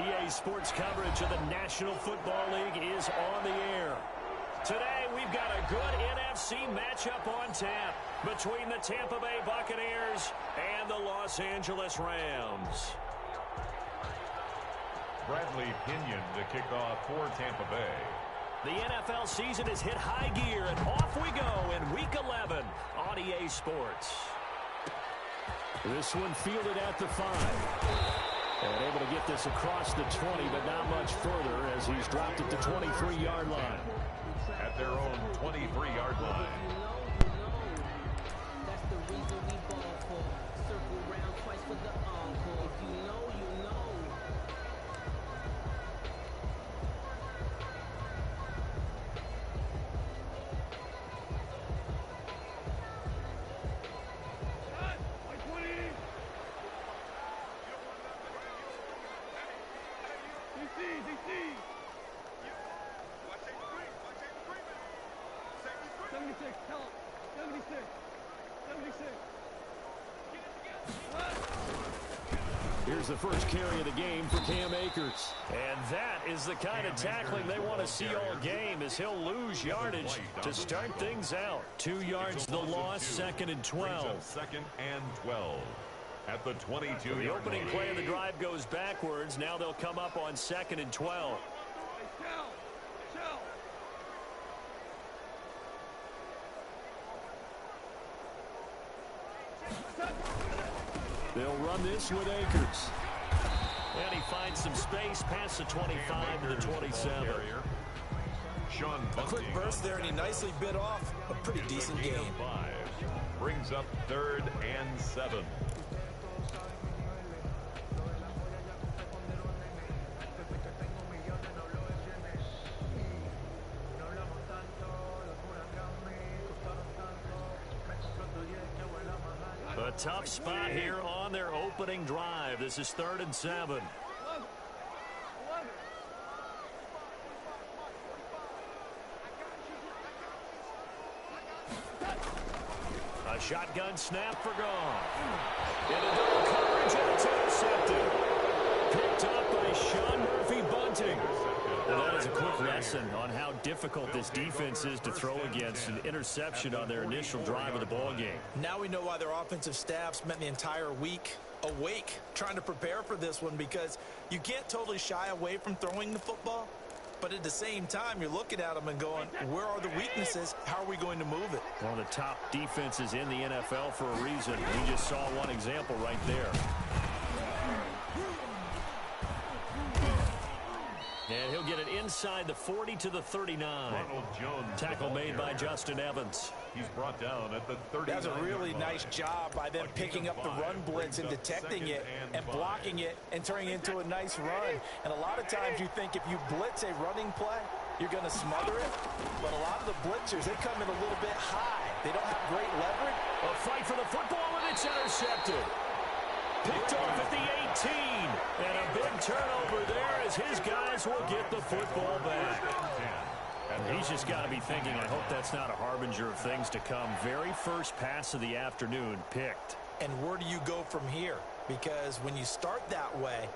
EA Sports coverage of the National Football League is on the air. Today, we've got a good NFC matchup on tap between the Tampa Bay Buccaneers and the Los Angeles Rams. Bradley Pinion to kick off for Tampa Bay. The NFL season has hit high gear, and off we go in Week 11 on EA Sports. This one fielded at the 5. And able to get this across the 20, but not much further as he's dropped at the 23-yard line. At their own 23-yard line. That's the reason we ball for. Circle round twice for the encore. If you know, you know. Here's the first carry of the game for Cam Akers. And that is the kind of tackling they want to see all game, as he'll lose yardage to start things out. 2 yards the loss, 2nd and 12. 2nd and 12. At the 22. The opening play of the drive goes backwards. Now they'll come up on 2nd and 12. They'll run this with Akers. And he finds some space past the 25 to the 27. A quick burst there, and he nicely bit off a pretty decent game. Brings up 3rd and 7. A tough spot here on their opening drive. This is 3rd and 7. A shotgun snap for gone. Into double coverage, and it's intercepted. Picked up by Sean Murphy-Bunting. Well, that is a quick lesson on how difficult this defense is to throw against. An interception on their initial drive of the ball game. Now we know why their offensive staff spent the entire week awake trying to prepare for this one, because you can't totally shy away from throwing the football. But at the same time, you're looking at them and going, where are the weaknesses? How are we going to move it? One of the top defenses in the NFL for a reason. We just saw one example right there. And he'll get it inside the 40 to the 39. Tackle made by Justin Evans. He's brought down at the 39. That's a really nice job by them picking up the run blitz and detecting it and blocking it and turning it into a nice run. And a lot of times you think if you blitz a running play, you're going to smother it. But a lot of the blitzers, they come in a little bit high. They don't have great leverage. A fight for the football, and it's intercepted. Picked off at the 18. And a big turnover there as his guys will get the football back. And he's just got to be thinking, I hope that's not a harbinger of things to come. Very first pass of the afternoon picked. And where do you go from here? Because when you start that way,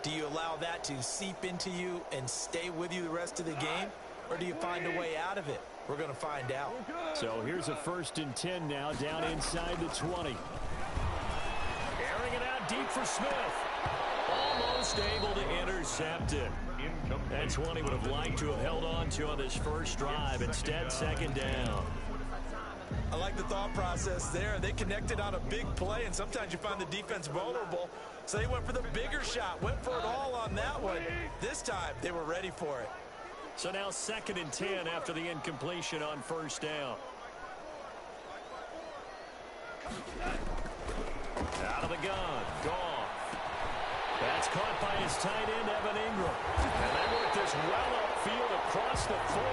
do you allow that to seep into you and stay with you the rest of the game? Or do you find a way out of it? We're going to find out. So here's a 1st and 10 now, down inside the 20. Airing it out deep for Smith. Almost able to intercept it. That's one he would have liked to have held on to on this first drive. Instead, 2nd down. I like the thought process there. They connected on a big play, and sometimes you find the defense vulnerable. So they went for the bigger shot, went for it all on that one. This time, they were ready for it. So now 2nd and 10 after the incompletion on 1st down. Out of the gun. Goff. That's caught by his tight end, Evan Ingram. And they work this well upfield across the 45.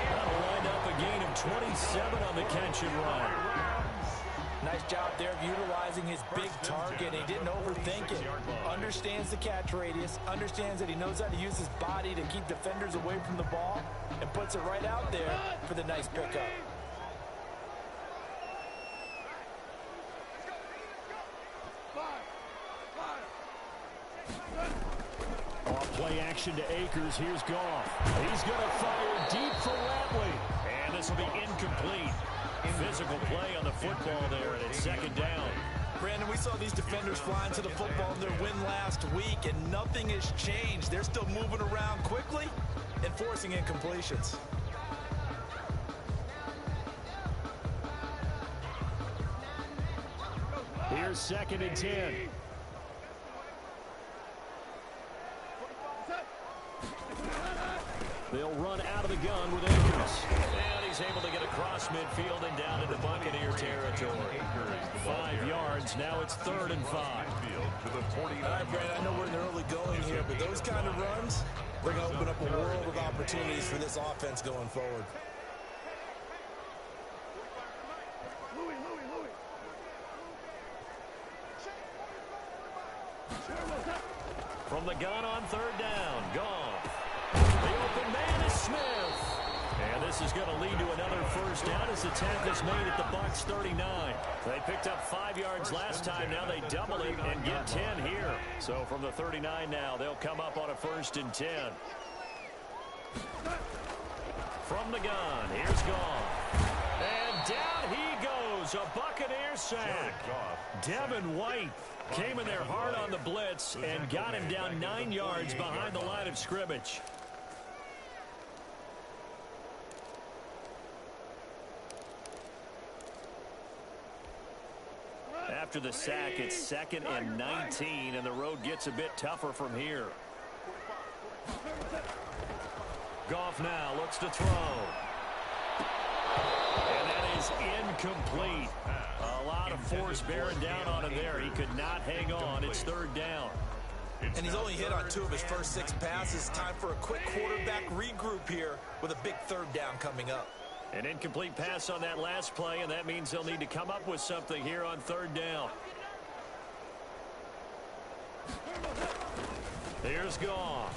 That'll wind up a gain of 27 on the catch and run. Nice job there of utilizing his big target. He didn't overthink it. Understands the catch radius. Understands that he knows how to use his body to keep defenders away from the ball. And puts it right out there for the nice pickup. Off play action to Akers. Here's Goff. He's going to fire deep for Ratley. And this will be incomplete. Physical play on the football there, and it's second down. Brandon, we saw these defenders flying to the football in their win last week, and nothing has changed. They're still moving around quickly and forcing incompletions. Here's 2nd and 10. They'll run out of the gun with Akers. And he's able to get across midfield and down into Buccaneer territory. 5 yards. Now it's 3rd and 5. All right, Brad, I know we're in the early going here, but those kind of runs, they're going to open up a world of opportunities for this offense going forward. From the gun on 3rd down. Goff. The open man is Smith. And this is going to lead to another first down as the tackle is made at the Bucs 39. They picked up 5 yards last time. Now they double it and get 10 here. So from the 39 now, they'll come up on a 1st and 10. From the gun, here's Goff. And down he goes. A Buccaneer sack. Devin White came in there hard on the blitz and got him down 9 yards behind the line of scrimmage. After the sack, it's 2nd and 19, and the road gets a bit tougher from here. Goff now looks to throw. And that is incomplete. A lot of force bearing down on him there. He could not hang on. It's 3rd down. And he's only hit on 2 of his first 6 passes. Time for a quick quarterback regroup here with a big 3rd down coming up. An incomplete pass on that last play, and that means they'll need to come up with something here on 3rd down. Here's Goff.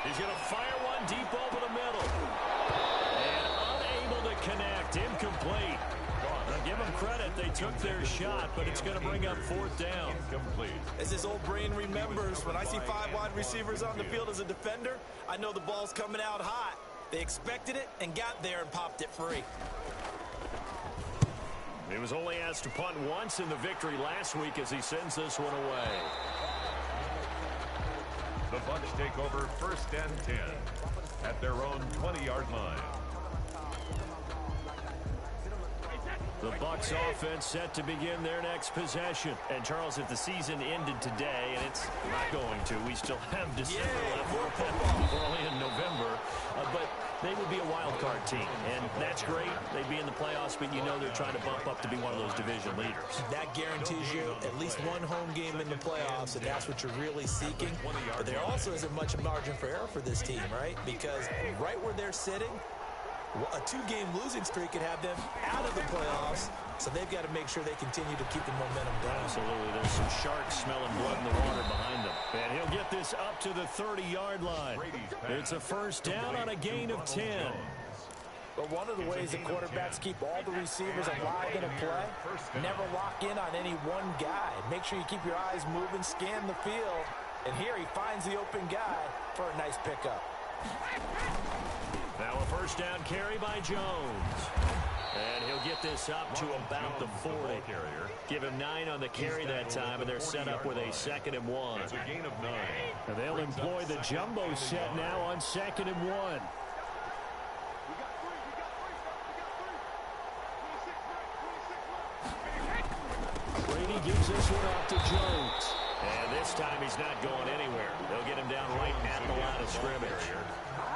He's going to fire one deep over the middle. And unable to connect. Incomplete. Now give them credit. They took their shot, but it's going to bring up 4th down. As his old brain remembers, when I see 5 wide receivers on the field as a defender, I know the ball's coming out hot. They expected it and got there and popped it free. He was only asked to punt once in the victory last week as he sends this one away. The Bucs take over 1st and 10 at their own 20-yard line. The Bucs offense set to begin their next possession. And Charles, if the season ended today, and it's not going to, we still have December left. We're only in November, but they would be a wild card team, and that's great. They'd be in the playoffs, but you know they're trying to bump up to be one of those division leaders. That guarantees you at least one home game in the playoffs, and that's what you're really seeking. But there also isn't much margin for error for this team, right? Because right where they're sitting, a 2-game losing streak could have them out of the playoffs, so they've got to make sure they continue to keep the momentum down. Absolutely. There's some sharks smelling blood in the water behind them. And he'll get this up to the 30-yard line. It's a 1st down on a gain of 10. But one of the ways that quarterbacks keep all the receivers alive in a play, never lock in on any one guy. Make sure you keep your eyes moving, scan the field. And here he finds the open guy for a nice pickup. Now a 1st down carry by Jones. And he'll get this up to about the 40. Give him 9 on the carry that time, and they're set up with a 2nd and 1. It's a gain of 9. And they'll employ the jumbo set now on 2nd and 1. Brady gives this one off to Jones. And this time he's not going anywhere. They'll get him down right at the line of scrimmage.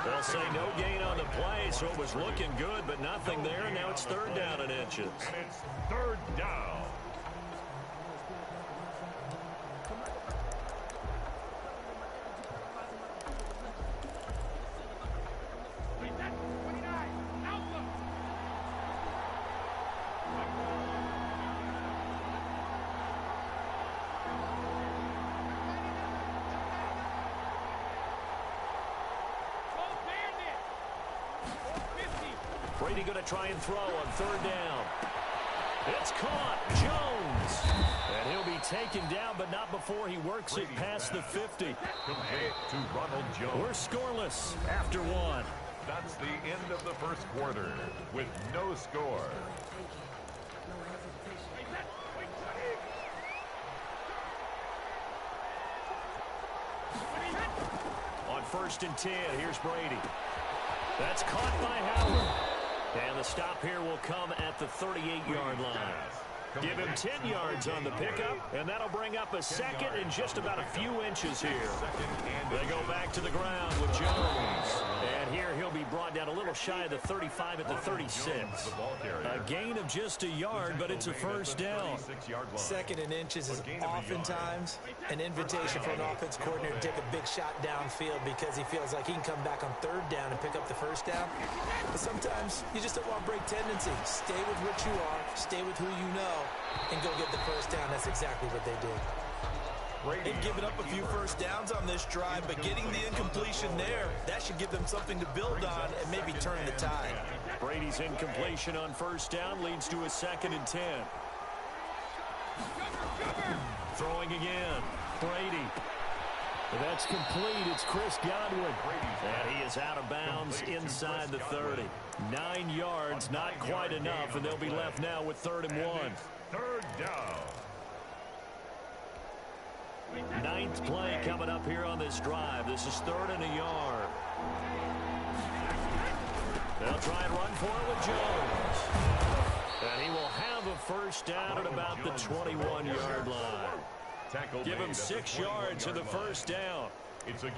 They'll say no gain on the play, so it was looking good, but nothing there, and now it's 3rd down and inches. And it's 3rd down. Brady going to try and throw on 3rd down. It's caught. Jones. And he'll be taken down, but not before he works it past the 50. Complete to Ronald Jones. We're scoreless after one. That's the end of the first quarter with no score. On 1st and 10, here's Brady. That's caught by Howard. And the stop here will come at the 38-yard line. Give him 10 yards on the pickup, and that'll bring up a second and just about a few inches here. They go back to the ground with Jones. And here he'll be brought down a little shy of the 35 at the 36. A gain of just a yard, but it's a first down. 2nd and inches is oftentimes an invitation for an offense coordinator to take a big shot downfield because he feels like he can come back on 3rd down and pick up the first down. But sometimes you just don't want to break tendency. Stay with what you are, stay with who you know, and go get the first down. That's exactly what they did. They've given up a few first downs on this drive, but getting the incompletion there, that should give them something to build on and maybe turn the tide. Brady's incompletion on 1st down leads to a 2nd and 10. Throwing again. Brady. That's complete. It's Chris Godwin. And he is out of bounds inside the 30. 9 yards, not quite enough, and they'll be left now with 3rd and 1. 3rd down. 9th play coming up here on this drive. This is 3rd and a yard. They'll try and run for it with Jones. And he will have a first down at about the 21-yard line. Give him 6 yards in the first down.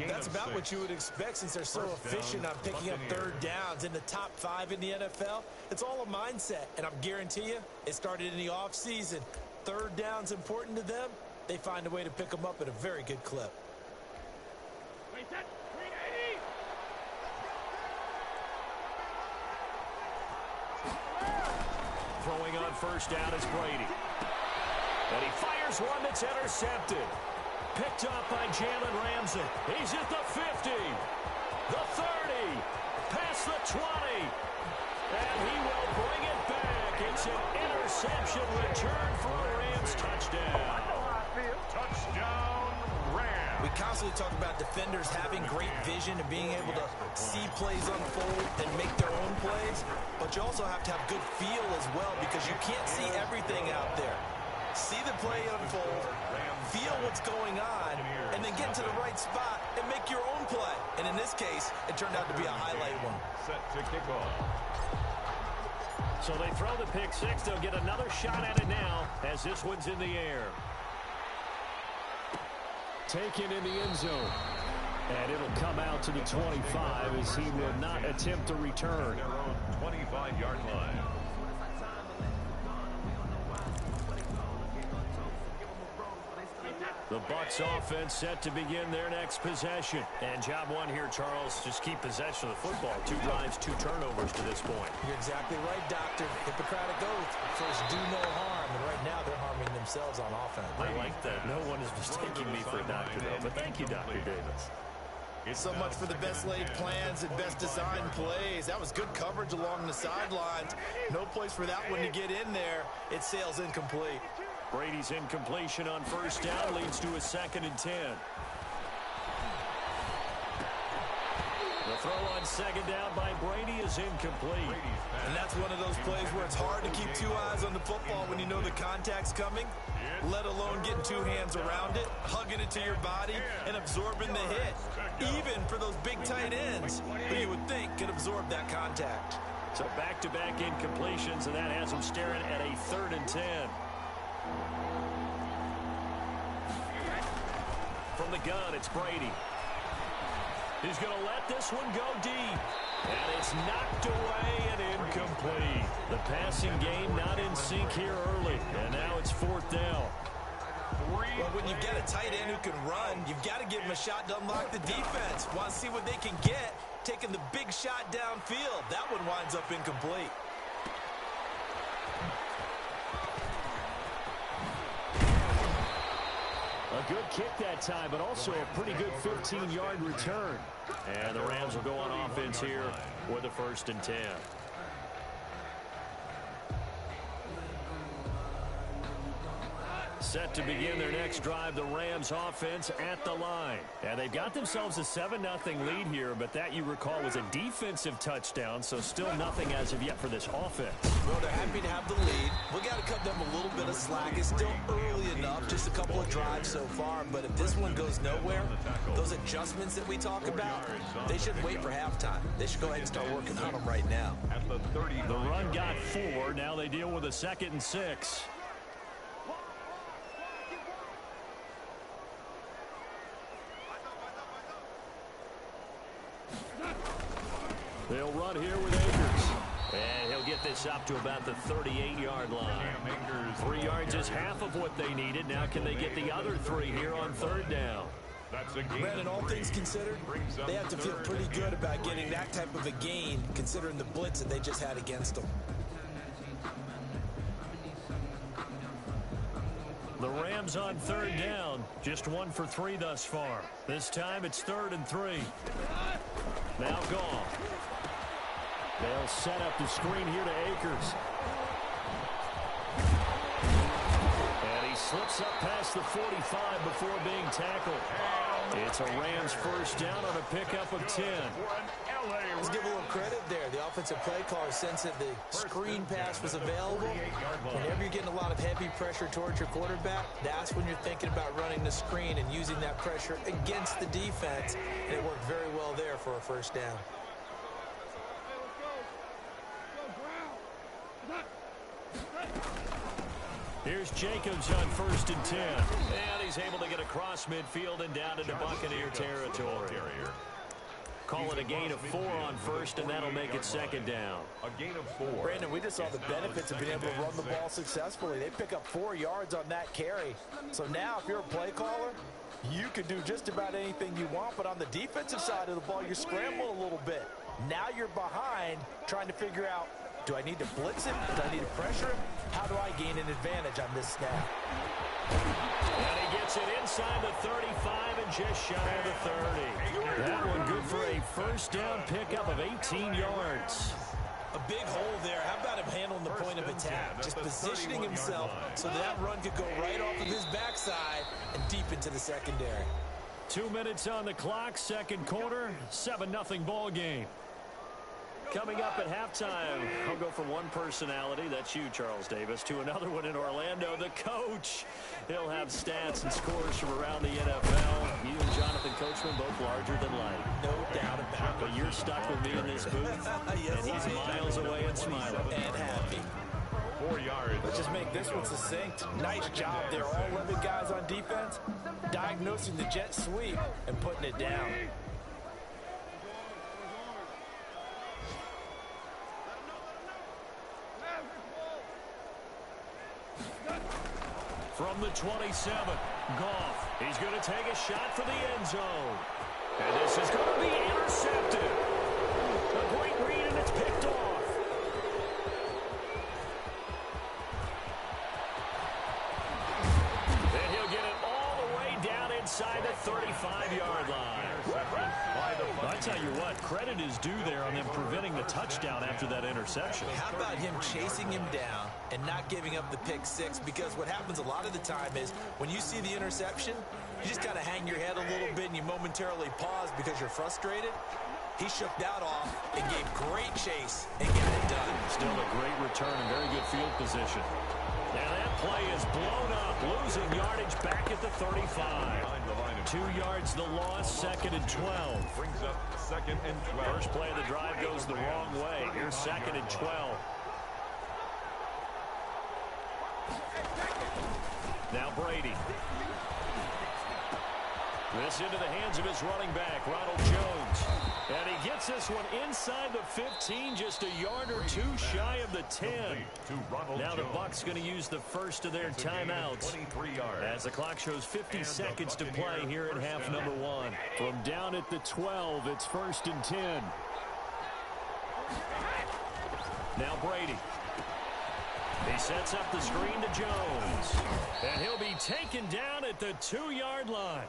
That's about what you would expect since they're so efficient on picking up 3rd downs. In the top 5 in the NFL, it's all a mindset. And I guarantee you, it started in the offseason. 3rd down's important to them. They find a way to pick them up at a very good clip. Throwing on 1st down is Brady. And he fires one that's intercepted. Picked up by Jalen Ramsey. He's at the 50, the 30, past the 20. And he will bring it back. It's an interception return for a Rams touchdown. Touchdown, Rams. We constantly talk about defenders having great vision and being able to see plays unfold and make their own plays. But you also have to have good feel as well because you can't see everything out there. See the play unfold, feel what's going on, and then get into the right spot and make your own play. And in this case, it turned out to be a highlight one. Set to kick off. So they throw the pick six. They'll get another shot at it now as this one's in the air. Taken in the end zone. And it'll come out to the 25 as he will not attempt to return. Their own 25-yard line. The Bucs offense set to begin their next possession. And job one here, Charles, just keep possession of the football. 2 drives, 2 turnovers to this point. You're exactly right, Doctor. Hippocratic oath. First, do no harm. And right now, they're harming themselves on offense. I like that. No one is mistaking me for a doctor, though. But thank you, Dr. Davis. So much for the best laid plans and best designed plays. That was good coverage along the sidelines. No place for that one to get in there. It sails incomplete. Brady's incompletion on 1st down leads to a 2nd and 10. The throw on 2nd down by Brady is incomplete. And that's one of those plays where it's hard to keep 2 eyes on the football when you know the contact's coming, let alone getting 2 hands around it, hugging it to your body, and absorbing the hit. Even for those big tight ends who you would think could absorb that contact. So back-to-back incompletions, and that has him staring at a 3rd and 10. From the gun, it's Brady. He's going to let this one go deep. And it's knocked away and incomplete. The passing game not in sync here early. And now it's 4th down. Well, when you've got a tight end who can run, you've got to give him a shot to unlock the defense. Want to see what they can get, taking the big shot downfield. That one winds up incomplete. A good kick that time, but also a pretty good 15-yard return. And the Rams will go on offense here with a 1st and 10. Set to begin their next drive, the Rams offense at the line. And they've got themselves a 7-0 lead here, but that, you recall, was a defensive touchdown, so still nothing as of yet for this offense. Well, they're happy to have the lead. We got to cut them a little bit of slack. It's still early enough, just a couple of drives so far, but if this one goes nowhere, those adjustments that we talk about, they shouldn't wait for halftime. They should go ahead and start working on them right now. The run got 4. Now they deal with a 2nd and 6. They'll run here with Akers. And he'll get this up to about the 38-yard line. 3 yards is half of what they needed. Now can they get the other 3 here on 3rd down? Brandon, all things considered, they have to feel pretty good about getting that type of a gain, considering the blitz that they just had against them. The Rams on 3rd down, just 1 for 3 thus far. This time it's 3rd and 3. Now gone. They'll set up the screen here to Akers. And he slips up past the 45 before being tackled. It's a Rams first down on a pickup of 10. Let's give a little credit there. The offensive play caller sensed that the screen pass was available. Whenever you're getting a lot of heavy pressure towards your quarterback, that's when you're thinking about running the screen and using that pressure against the defense. And it worked very well there for a first down. Here's Jacobs on 1st and 10. And he's able to get across midfield and down into Buccaneer territory. Call it a gain of 4 on 1st, and that'll make it 2nd down. A gain of 4. Brandon, we just saw the benefits of being able to run the ball successfully. They pick up 4 yards on that carry. So now if you're a play caller, you can do just about anything you want, but on the defensive side of the ball, you scramble a little bit. Now you're behind trying to figure out, do I need to blitz him? Do I need to pressure him? How do I gain an advantage on this snap? And he gets it inside the 35 and just shy of the 30. That one good for a first down pickup of 18 yards. A big hole there. How about him handling the point of attack? Just positioning himself so that run could go right off of his backside and deep into the secondary. 2 minutes on the clock, 2nd quarter, 7-0 ball game. Coming up at halftime, I'll go from one personality, that's you, Charles Davis, to another one in Orlando, the coach. He'll have stats and scores from around the NFL. You and Jonathan Coachman both larger than life. No doubt about it. But you're stuck with me in this booth, Yes, and he's miles away and smiling. And happy. 4 yards. Let's just make this one succinct. Nice job there. All 11 guys on defense, diagnosing the jet sweep and putting it down. From the 27, Goff. He's going to take a shot for the end zone. And this is going to be intercepted. A great read, and it's picked off. And he'll get it all the way down inside the 35-yard line. I tell you what, credit is due there on them preventing the touchdown after that interception. How about him chasing him down and not giving up the pick six? Because what happens a lot of the time is when you see the interception, you just kind of hang your head a little bit and you momentarily pause because you're frustrated. He shook that off and gave great chase and got it done. Still a great return and very good field position. Now that play is blown up, losing yardage back at the 35. 2 yards the loss, 2nd and 12. Brings up 2nd and 12. First play of the drive goes the wrong way. Here's 2nd and 12. Now Brady. This into the hands of his running back, Ronald Jones. And he gets this one inside the 15, just a yard or two shy of the 10. Now the Bucs going to use the first of their timeouts as the clock shows 50 seconds to play here in half number 1. From down at the 12, it's 1st and 10. Now Brady. He sets up the screen to Jones. And he'll be taken down at the 2-yard line.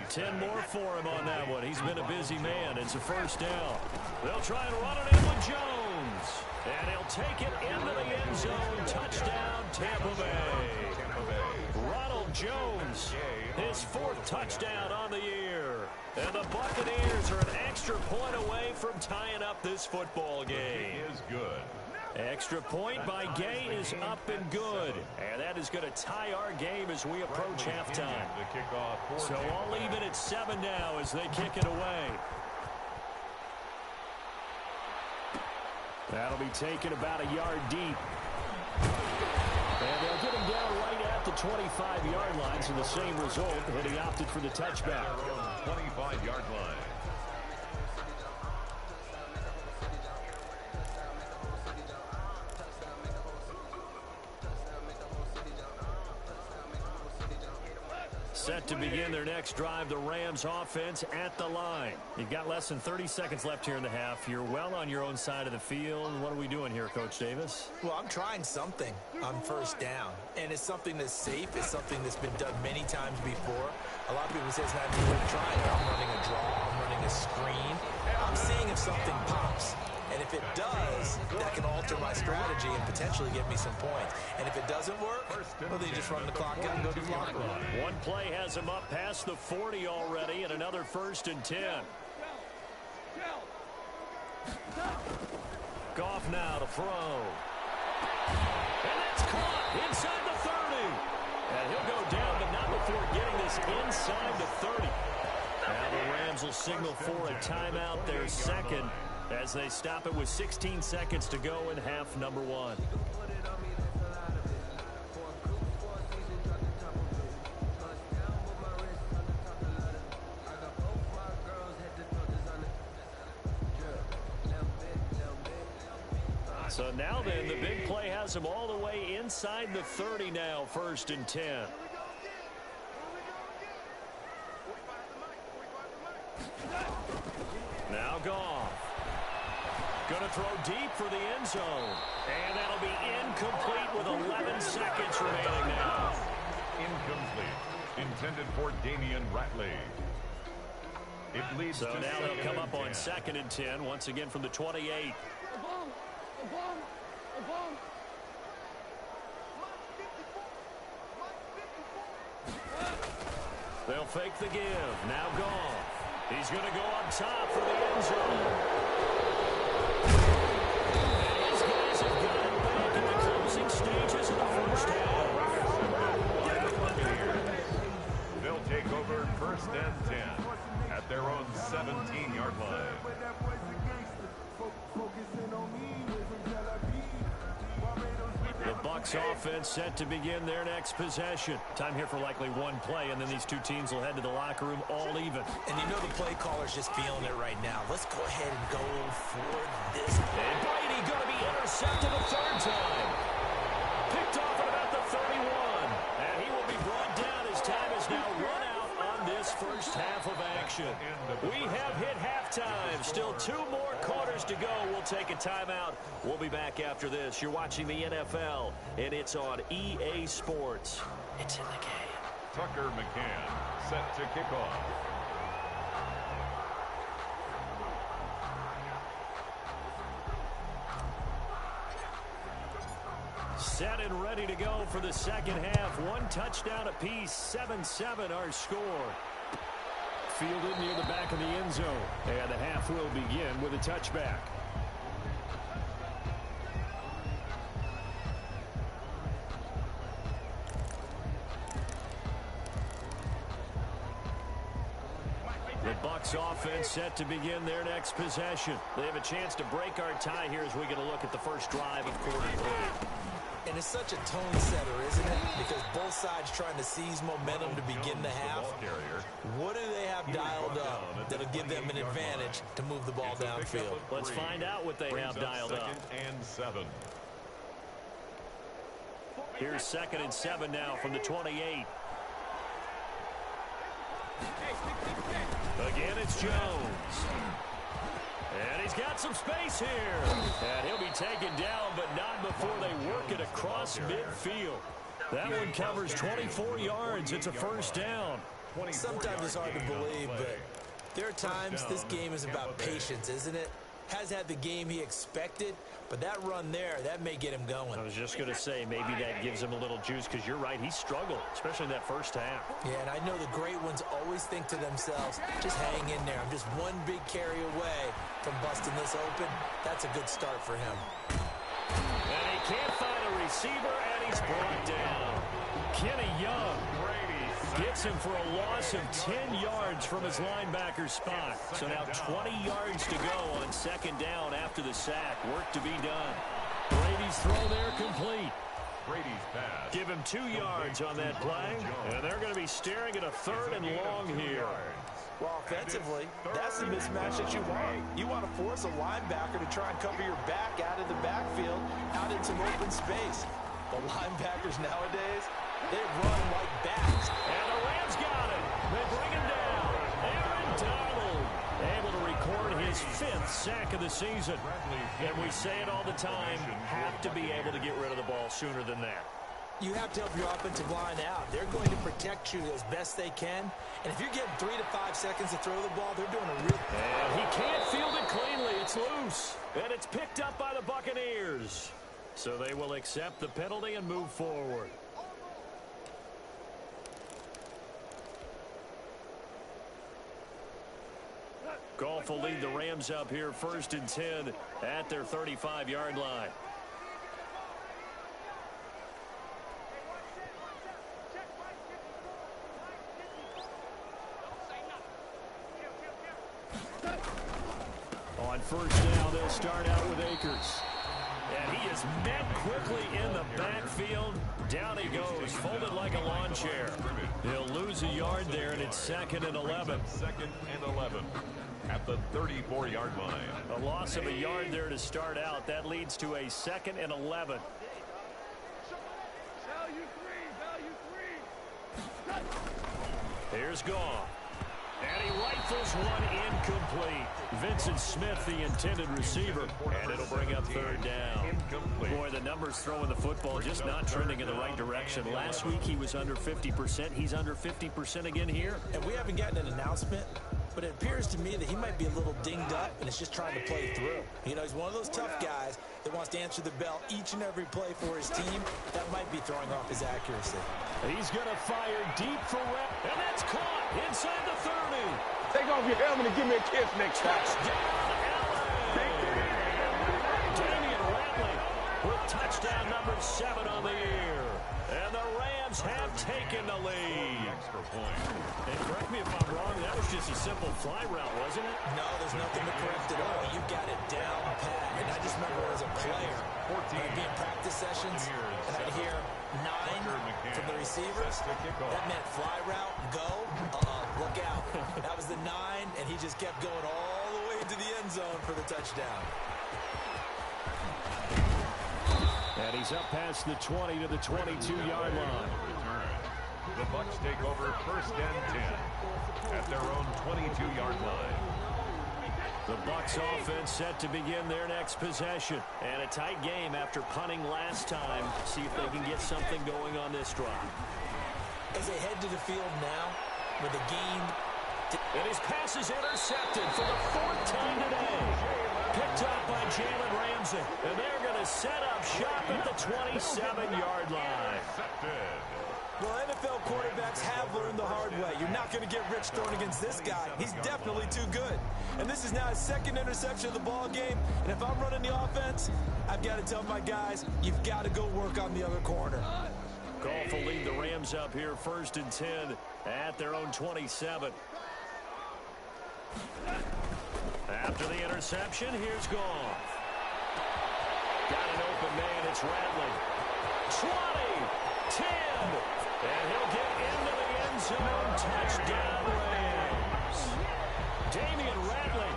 10 more for him on that one. He's been a busy man. It's a first down. They'll try and run it in with Jones. And he'll take it into the end zone. Touchdown, Tampa Bay. Tampa Bay. Ronald Jones, his 4th touchdown on the year. And the Buccaneers are an extra point away from tying up this football game. Is good. Extra point by Gay is up and good. And that is going to tie our game as we approach halftime. So I'll leave it at 7 now as they kick it away. That'll be taken about a yard deep. And they'll get him down right at the 25-yard line, so the same result, but he opted for the touchback. 25-yard line. Set to begin their next drive, the Rams offense at the line. You've got less than 30 seconds left here in the half. You're well on your own side of the field. What are we doing here, Coach Davis? Well, I'm trying something on first down, and it's something that's safe. It's something that's been done many times before. A lot of people say it's not even worth trying. I'm running a draw. I'm running a screen. I'm seeing if something pops. And if it does, that can alter my strategy and potentially get me some points. And if it doesn't work, well, then you just run the clock out and go to the locker room. One play has him up past the 40 already, and another 1st and 10. Goff now to throw. And that's caught inside the 30. And he'll go down, but not before getting this inside the 30. Now the Rams will signal for a timeout, their second, as they stop it with 16 seconds to go in half number 1. So now then, the big play has him all the way inside the 30 now, 1st and 10. Now Goff. Going to throw deep for the end zone. And that'll be incomplete with 11 seconds remaining now. Incomplete. Intended for Damian Ratley. It leads so to now they'll come up 10. on 2nd and 10, once again from the 28. They'll fake the give. Now Goff. He's going to go up top for the end zone. And these guys have got it back in the closing stages of the first half. They'll take over 1st and 10 at their own 17-yard line. The Bucs offense set to begin their next possession. Time here for likely one play, and then these two teams will head to the locker room all even. And you know the play caller's just feeling it right now. Let's go ahead and go for this play. And Brady going to be intercepted a 3rd time. Picked off at about the 31. And he will be brought down as time is now run out on this first half of action. We have hit halftime. Still 2 more quarters to go. We'll take a timeout. We'll be back after this. You're watching the NFL, and it's on EA Sports. It's in the game. Tucker McCann set to kick off. Set and ready to go for the second half. 1 touchdown apiece, 7-7 our score. Fielded near the back of the end zone. And the half will begin with a touchback. The Bucs offense set to begin their next possession. They have a chance to break our tie here as we get a look at the first drive of quarter 3. And it's such a tone setter, isn't it? Because both sides trying to seize momentum to begin the half. What do they have dialed up that'll give them an advantage to move the ball downfield? Let's find out what they have dialed up. 2nd and 7. Here's 2nd and 7 now from the 28. Again, it's Jones. And he's got some space here. And he'll be taken down, but not before they work it across midfield. That one covers 24 yards. It's a 1st down. Sometimes it's hard to believe, but there are times this game is about patience, isn't it? has had the game he expected, but that run there, that may get him going. I was just going to say, maybe that gives him a little juice, because you're right, he struggled, especially in that first half. Yeah, and I know the great ones always think to themselves, just hang in there. I'm just one big carry away from busting this open. That's a good start for him. And he can't find a receiver, and he's brought down. Kenny Young gets him for a loss of 10 yards from his linebacker spot. So now 20 yards to go on second down after the sack. Work to be done. Brady's throw there complete. Brady's pass. Give him 2 yards on that play, and they're going to be staring at a third and long here. Well, offensively, that's the mismatch that you want. You want to force a linebacker to try and cover your back out of the backfield, out in some open space. The linebackers nowadays, they run like bats. And the Rams got it. They bring him down. Aaron Donald able to record his 5th sack of the season. And we say it all the time, have to be able to get rid of the ball sooner than that. You have to help your offensive line out. They're going to protect you as best they can. And if you're getting 3 to 5 seconds to throw the ball, they're doing a real... And he can't field it cleanly. It's loose. And it's picked up by the Buccaneers. So they will accept the penalty and move forward. Goff will lead the Rams up here 1st and 10 at their 35-yard line. On 1st down, they'll start out with Akers. And he is met quickly in the backfield. Down he goes, folded like a lawn chair. He'll lose a yard there, and it's 2nd and 11. 2nd and 11 at the 34-yard line. A loss of a yard there to start out. That leads to a 2nd and 11. Here's Goff. And he rifles one incomplete. Vincent Smith, the intended receiver. And it'll bring up 3rd down. Boy, the numbers throwing the football just not trending in the right direction. Last week he was under 50%. He's under 50% again here. And we haven't gotten an announcement, but it appears to me that he might be a little dinged up and is just trying to play through. You know, he's one of those tough guys that wants to answer the bell each and every play for his team. That might be throwing off his accuracy. He's going to fire deep for rep. And that's caught inside the 30. Take off your helmet and give me a kiss next time. Damian Ratley with touchdown number 7 on the year. And the Rams have taken the lead. Extra point. And correct me if I'm wrong, that was just a simple fly route, wasn't it? No, there's nothing to correct at all. You've got it down pat. And I just remember as a player, I'd be in practice sessions, and I'd hear 9 from the receivers. That meant fly route, go, look out. That was the 9, and he just kept going all the way to the end zone for the touchdown. And he's up past the 20 to the 22-yard line. The Bucs take over 1st and 10 at their own 22-yard line. The Bucs offense set to begin their next possession. And a tight game after punting last time. See if they can get something going on this drive. As they head to the field now with a game. And his pass is intercepted for the 4th time today. Picked up by Jalen Ramsey. And they're going to set up shop at the 27-yard line. Well, NFL quarterbacks have learned the hard way. You're not going to get rich throwing against this guy. He's definitely too good. And this is now his 2nd interception of the ball game. And if I'm running the offense, I've got to tell my guys, you've got to go work on the other corner. Goff will lead the Rams up here 1st and 10 at their own 27. After the interception, here's Goff. Got an open man, it's Ratley. 20, 10, and he'll get into the end zone. Touchdown, Rams. Damian Ratley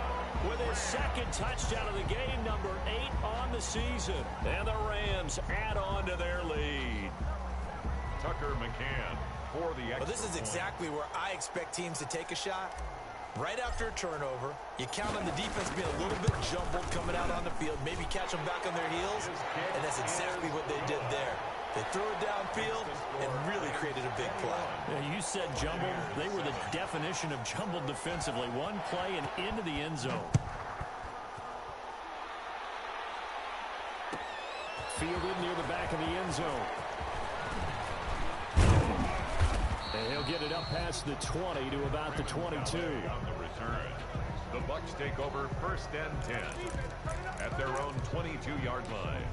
with his 2nd touchdown of the game, number 8 on the season. And the Rams add on to their lead. Tucker McCann for the extra Well, this is exactly where I expect teams to take a shot. Right after a turnover, you count on the defense being a little bit jumbled coming out on the field, maybe catch them back on their heels, and that's exactly what they did there. They threw it downfield and really created a big play. Yeah, you said jumbled. They were the definition of jumbled defensively. One play and into the end zone. fielded near the back of the end zone. And he'll get it up past the 20 to about the 22. On the return, the Bucs take over 1st and 10 at their own 22-yard line.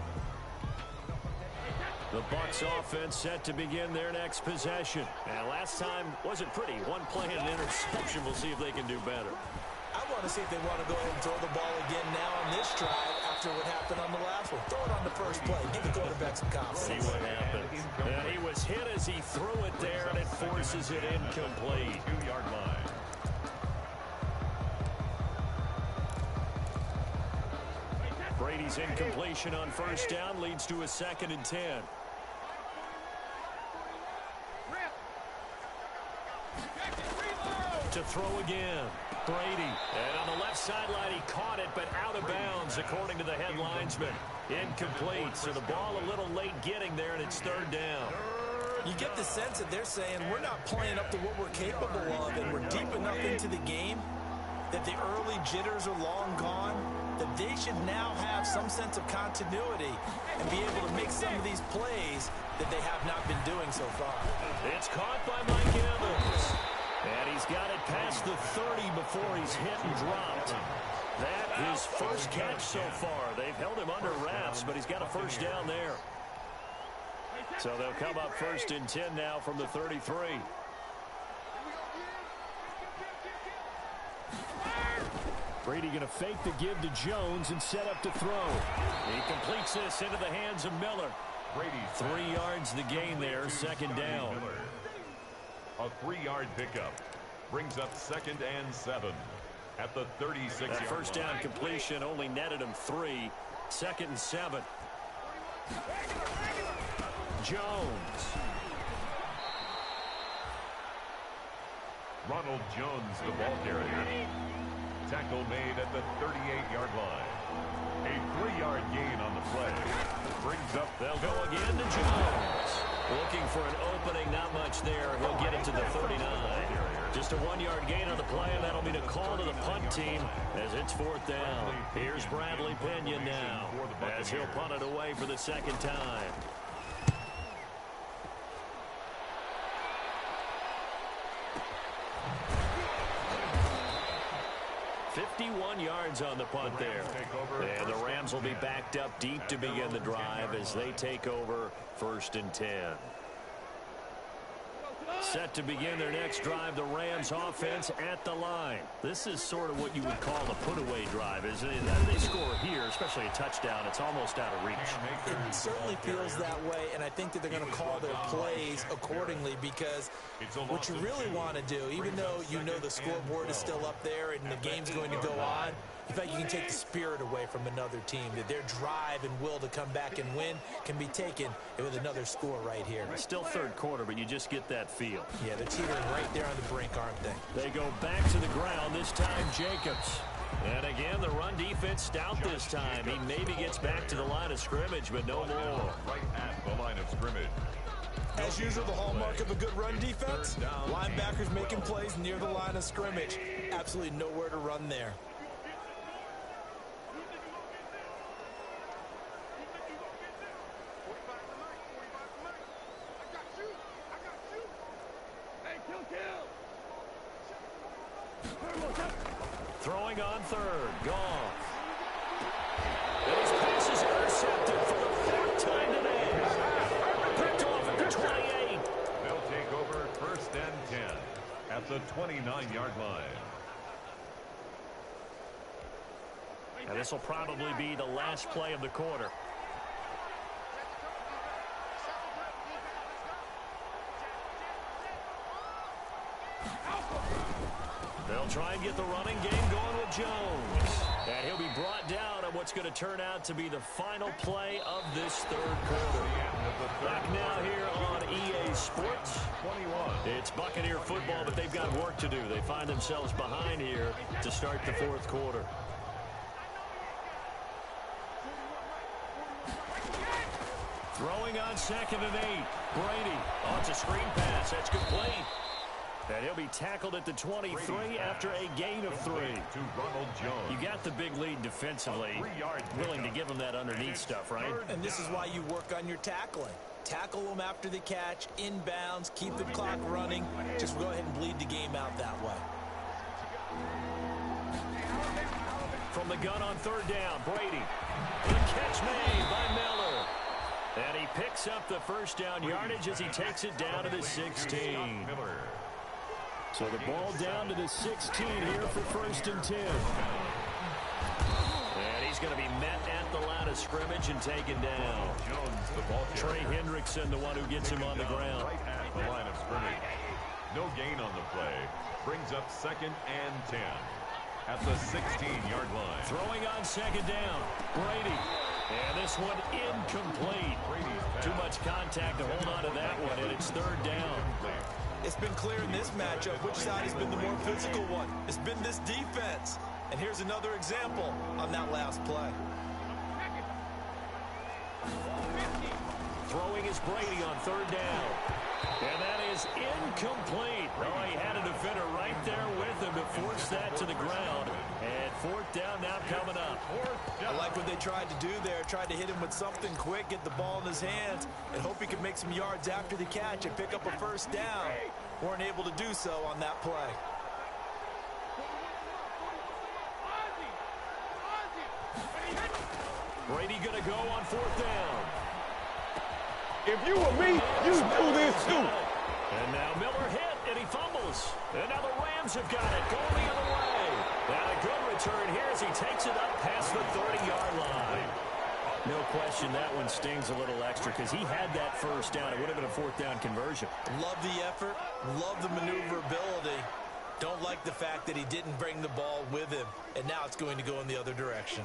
The Bucs offense set to begin their next possession. And last time wasn't pretty. One play and an interception. We'll see if they can do better. I want to see if they want to go ahead and throw the ball again now on this drive after what happened on the last one. Throw it on the first play. Give the quarterback some confidence. See what happens. And he was hit as he threw it there, and it forces it incomplete. 2-yard line. Brady's incompletion on 1st down leads to a 2nd and 10. To throw again. Brady. And on the left sideline, he caught it, but out of bounds, according to the head linesman. Incomplete. So the ball a little late getting there, and it's 3rd down. You get the sense that they're saying we're not playing up to what we're capable of, and we're deep enough into the game that the early jitters are long gone, that they should now have some sense of continuity and be able to make some of these plays that they have not been doing so far. It's caught by Mike Evans. And he's got it past the 30 before he's hit and dropped. That is first catch so far. They've held him under wraps, but he's got a 1st down there. So they'll come up 1st and 10 now from the 33. Brady going to fake the give to Jones and set up to throw. He completes this into the hands of Miller. Brady 3 yards the gain there, 2nd down. A 3-yard pickup brings up 2nd and 7 at the 36-yard line. That 1st down completion only netted him 3. 2nd and 7. Jones. Ronald Jones, the ball carrier. Tackle made at the 38-yard line. A 3-yard gain on the play. Brings up. They'll go again to Jones. Looking for an opening, not much there. He'll get it to the 39. Just a 1-yard gain on the play, and that'll be the call to the punt team as it's 4th down. Here's Bradley Pinion now as he'll punt it away for the 2nd time. 51 yards on the punt there. And the Rams will be backed up deep to begin the drive as they take over 1st and 10. Set to begin their next drive, the Rams offense at the line. This is sort of what you would call a put-away drive, isn't it? As they score here, especially a touchdown, it's almost out of reach. It certainly feels that way, and I think that they're going to call their plays accordingly because what you really want to do, even though you know the scoreboard is still up there and the game's going to go on, in fact, you can take the spirit away from another team, that their drive and will to come back and win can be taken with another score right here. It's still 3rd quarter, but you just get that feel. Yeah, they're teetering right there on the brink, aren't they? They go back to the ground, this time Jacobs. And again, the run defense stout this time. He maybe gets back to the line of scrimmage, but no more. Right at the line of scrimmage. As usual, the hallmark of a good run defense, linebackers making plays near the line of scrimmage. Absolutely nowhere to run there. Throwing on 3rd, Goff. And his pass is intercepted for the 4th time today. Picked off at the 28. They'll take over 1st and 10 at the 29-yard line. And this will probably be the last play of the quarter. They'll try and get the running game going with Jones. And he'll be brought down on what's going to turn out to be the final play of this 3rd quarter. Back now here on EA Sports. 21. It's Buccaneer football, but they've got work to do. They find themselves behind here to start the 4th quarter. Throwing on 2nd and 8. Brady. Oh, it's a screen pass. That's complete. And he'll be tackled at the 23 after a gain of 3. To Ronald Jones. You got the big lead defensively. Willing to give him that underneath stuff, right? And this is why you work on your tackling. Tackle them after the catch, inbounds, keep the clock running. Just go ahead and bleed the game out that way. From the gun on 3rd down, Brady. The catch made by Miller. And he picks up the first down yardage as he takes it down to the 16. So the ball down to the 16 here for 1st and 10. And he's going to be met at the line of scrimmage and taken down. Jones, the ball Trey Hendrickson, the one who gets him on the ground. Right at the line of scrimmage. No gain on the play. Brings up 2nd and 10. At the 16-yard line. Throwing on 2nd down. Brady. And this one incomplete. Too much contact to hold on to that one, and it's 3rd down. It's been clear in this matchup which side has been the more physical one. It's been this defense. And here's another example on that last play. Throwing is Brady on 3rd down. And that is incomplete. Oh, he had a defender right there with him to force that to the ground. And 4th down now coming up. I like what they tried to do there. Tried to hit him with something quick, get the ball in his hands, and hope he could make some yards after the catch and pick up a 1st down. Weren't able to do so on that play. Brady going to go on 4th down. If you were me, you'd do this too. And now Miller hit, and he fumbles. And now the Rams have got it, going the other way. And a good return here as he takes it up past the 30-yard line. No question that one stings a little extra because he had that 1st down. It would have been a 4th down conversion. Love the effort, love the maneuverability. Don't like the fact that he didn't bring the ball with him, and now it's going to go in the other direction.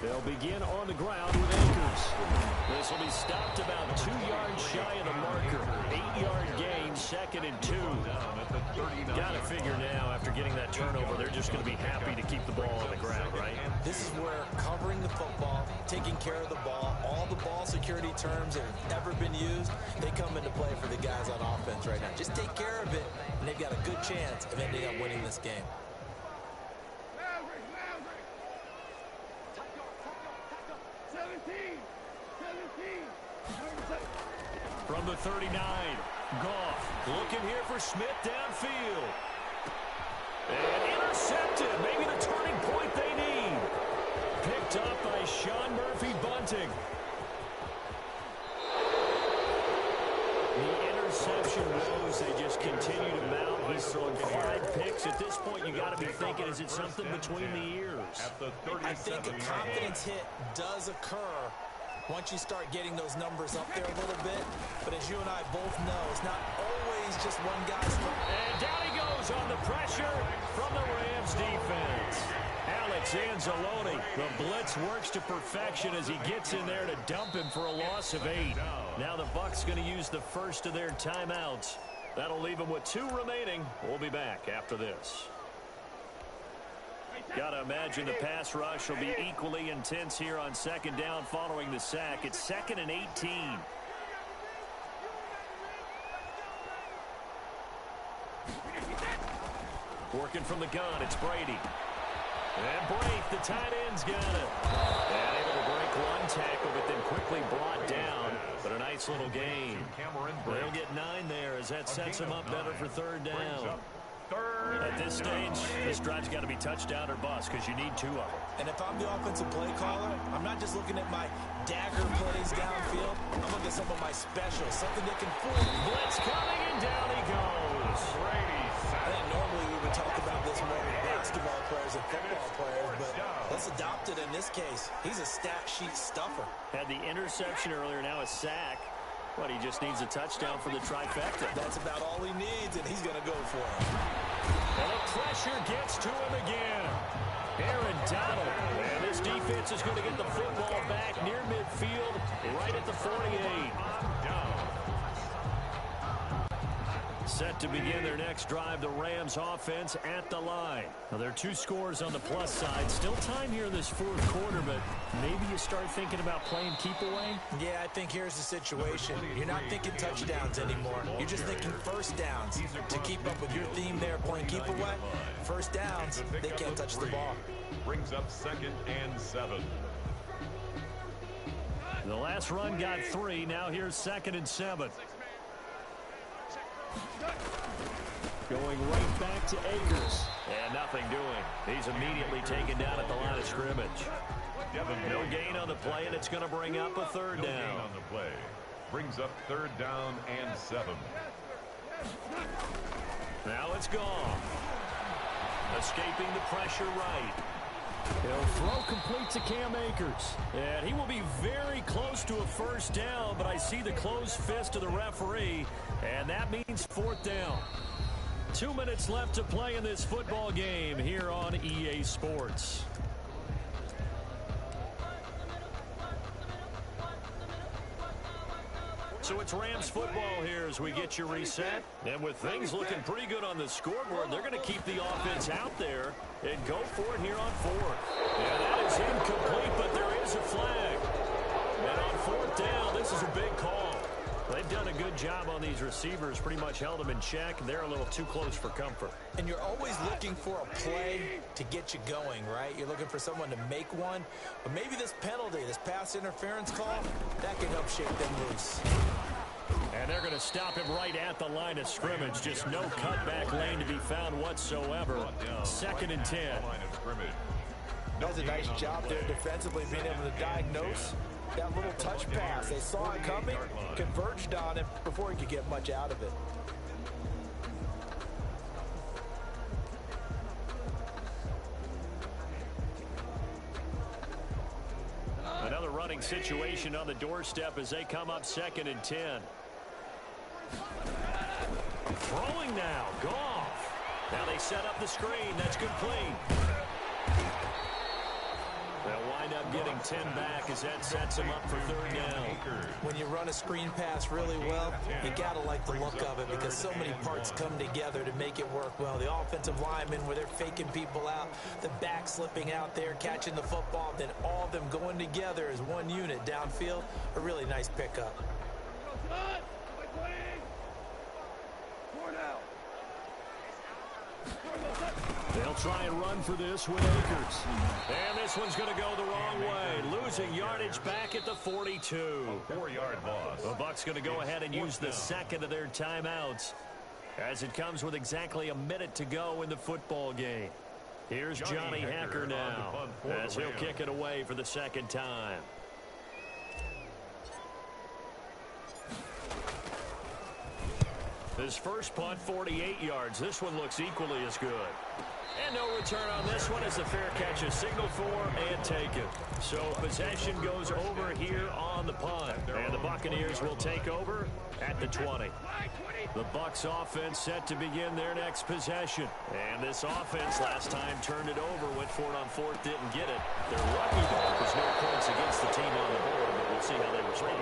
They'll begin on the ground with Akers. This will be stopped about 2 yards shy of the marker. 8-yard gain, 2nd and 2. Got to figure now, after getting that turnover, they're just going to be happy to keep the ball on the ground, right? This is where covering the football, taking care of the ball, all the ball security terms that have ever been used, they come into play for the guys on offense right now. Just take care of it, and they've got a good chance of ending up winning this game. From the 39, Goff looking here for Smith downfield. And intercepted, maybe the turning point they need. Picked up by Sean Murphy-Bunting. The interception woes, they just continue to mount. He's thrown 5 picks. At this point, you got to be thinking, is it something between the ears? I think a confidence hit does occur once you start getting those numbers up there a little bit. But as you and I both know, it's not always just one guy's fault. And down he goes on the pressure from the Rams defense. Alex Anzalone, the blitz works to perfection as he gets in there to dump him for a loss of 8. Now the Bucs going to use the first of their timeouts. That'll leave them with 2 remaining. We'll be back after this. Got to imagine the pass rush will be equally intense here on 2nd down following the sack. It's 2nd and 18. Working from the gun, it's Brady. And Braith, the tight end's got it. And able to break one tackle, but then quickly brought down. But a nice little gain. They'll get 9 there as that sets them up better for 3rd down. At this stage, this drive's got to be touchdown or bust because you need 2 of them. And if I'm the offensive play caller, I'm not just looking at my dagger plays downfield. I'm looking at some of my specials, something that can fool. Blitz coming, and down he goes. I think normally we would talk about this more with basketball players and football players, but let's adopt it in this case. He's a stat sheet stuffer. Had the interception earlier, now a sack. But he just needs a touchdown for the trifecta. That's about all he needs, and he's going to go for it. And the pressure gets to him again. Aaron Donald. And this defense is going to get the football back near midfield, right at the 48. Set to begin their next drive, the Rams offense at the line. Now, there are 2 scores on the plus side. Still time here in this fourth quarter, but maybe you start thinking about playing keep away? Yeah, I think here's the situation. You're not thinking touchdowns anymore. You're just thinking first downs. To keep up with your theme there, playing keep away, first downs, they can't touch the ball. Brings up 2nd and 7. The last run got 3. Now here's 2nd and 7. Going right back to Akers. And nothing doing. He's immediately taken down at the line of scrimmage. No gain on the play, and it's going to bring up a 3rd down. On the play. Brings up 3rd down and 7. Now it's gone. Escaping the pressure right. He'll throw complete to Cam Akers. And he will be very close to a first down, but I see the closed fist of the referee, and that means 4th down. 2 minutes left to play in this football game here on EA Sports. So it's Rams football here as we get you reset. And with things looking pretty good on the scoreboard, they're going to keep the offense out there and go for it here on 4th. And that is incomplete, but there is a flag. And on 4th down, this is a big call. They've done a good job on these receivers, pretty much held them in check. They're a little too close for comfort. And you're always looking for a play to get you going, right? You're looking for someone to make one. But maybe this penalty, this pass interference call, that can help shake them loose. And they're going to stop him right at the line of scrimmage. Just no cutback lane to be found whatsoever. 2nd and 10. Does a nice job there defensively, being able to diagnose that little touch pass. They saw it coming, converged on him before he could get much out of it. Another running situation on the doorstep as they come up 2nd and 10. Throwing now, Goff. Now they set up the screen. That's complete. They'll wind up getting 10 back as that sets them up for 3rd down. When you run a screen pass really well, you got to like the look of it because so many parts come together to make it work well. The offensive linemen where they're faking people out, the back slipping out there, catching the football, then all of them going together as one unit downfield. A really nice pickup. They'll try and run for this with Akers. And this one's going to go the wrong way. Losing yardage back at the 42. A 4-yard loss. The Bucs going to go ahead and use the 2nd of their timeouts as it comes with exactly a minute to go in the football game. Here's Johnny Hacker now as he'll kick it away for the 2nd time. His first punt, 48 yards. This one looks equally as good. And no return on this one as the fair catch is signaled for and taken. So possession goes over here on the punt. And the Buccaneers will take over at the 20. The Bucs offense set to begin their next possession. And this offense last time turned it over, went for it on 4th, didn't get it. They're lucky though, there's no points against the team on the board, but we'll see how they respond.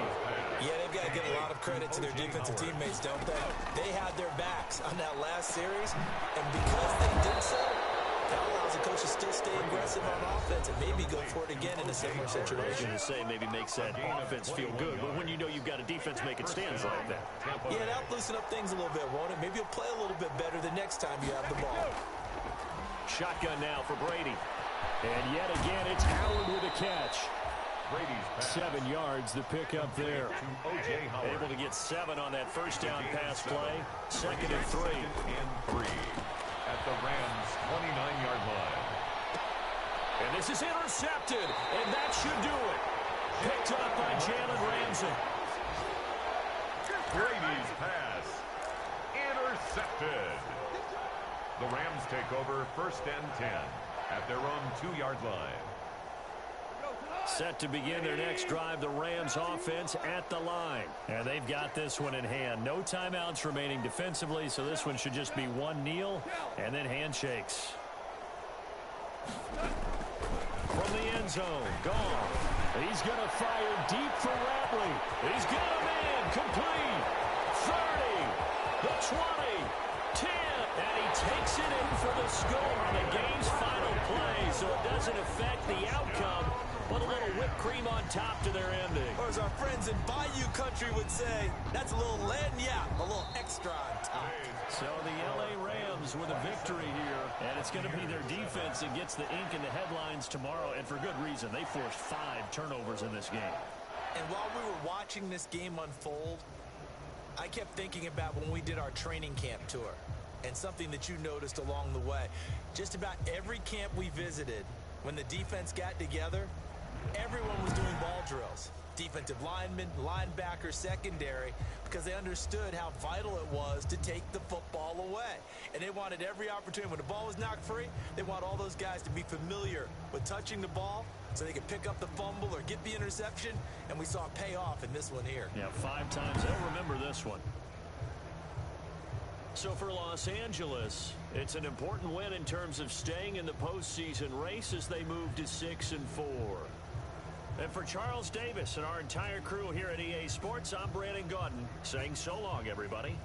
Yeah, they've got to give a lot of credit to their defensive teammates, don't they? They had their backs on that last series, and because they did so, that allows the coach to still stay aggressive on offense and maybe go for it again in a similar situation. To say maybe makes that offense feel good, but when you know you've got a defense making stands like that. Yeah, that'll loosen up things a little bit, won't it? Maybe you'll play a little bit better the next time you have the ball. Shotgun now for Brady. And yet again, it's Howard with a catch. 7 yards, the pickup there. Able to get 7 on that first down pass play. 2nd and 3. At the Rams' 29-yard line. And this is intercepted, and that should do it. Picked up by Jalen Ramsey. Brady's pass. Intercepted. The Rams take over 1st and 10 at their own 2-yard line. Set to begin their next drive, the Rams offense at the line. And they've got this one in hand. No timeouts remaining defensively, so this one should just be one kneel and then handshakes. From the end zone, gone. He's going to fire deep for Ratley. He's got a man complete. 30. The 20, 10, and he takes it in for the score on the game's final play, so it doesn't affect the outcome, but a little whipped cream on top to their ending. Or as our friends in Bayou Country would say, that's a little lagniappe, a little extra on top. So the L.A. Rams with a victory here, and it's going to be their defense that gets the ink in the headlines tomorrow, and for good reason. They forced 5 turnovers in this game. And while we were watching this game unfold, I kept thinking about when we did our training camp tour, and something that you noticed along the way. Just about every camp we visited, when the defense got together, everyone was doing ball drills. Defensive linemen, linebackers, secondary, because they understood how vital it was to take the football away. And they wanted every opportunity. When the ball was knocked free, they want all those guys to be familiar with touching the ball so they could pick up the fumble or get the interception, and we saw it pay off in this one here. Yeah, 5 times. They'll remember this one. So for Los Angeles, it's an important win in terms of staying in the postseason race as they move to 6-4. And for Charles Davis and our entire crew here at EA Sports, I'm Brandon Gaudin saying so long, everybody.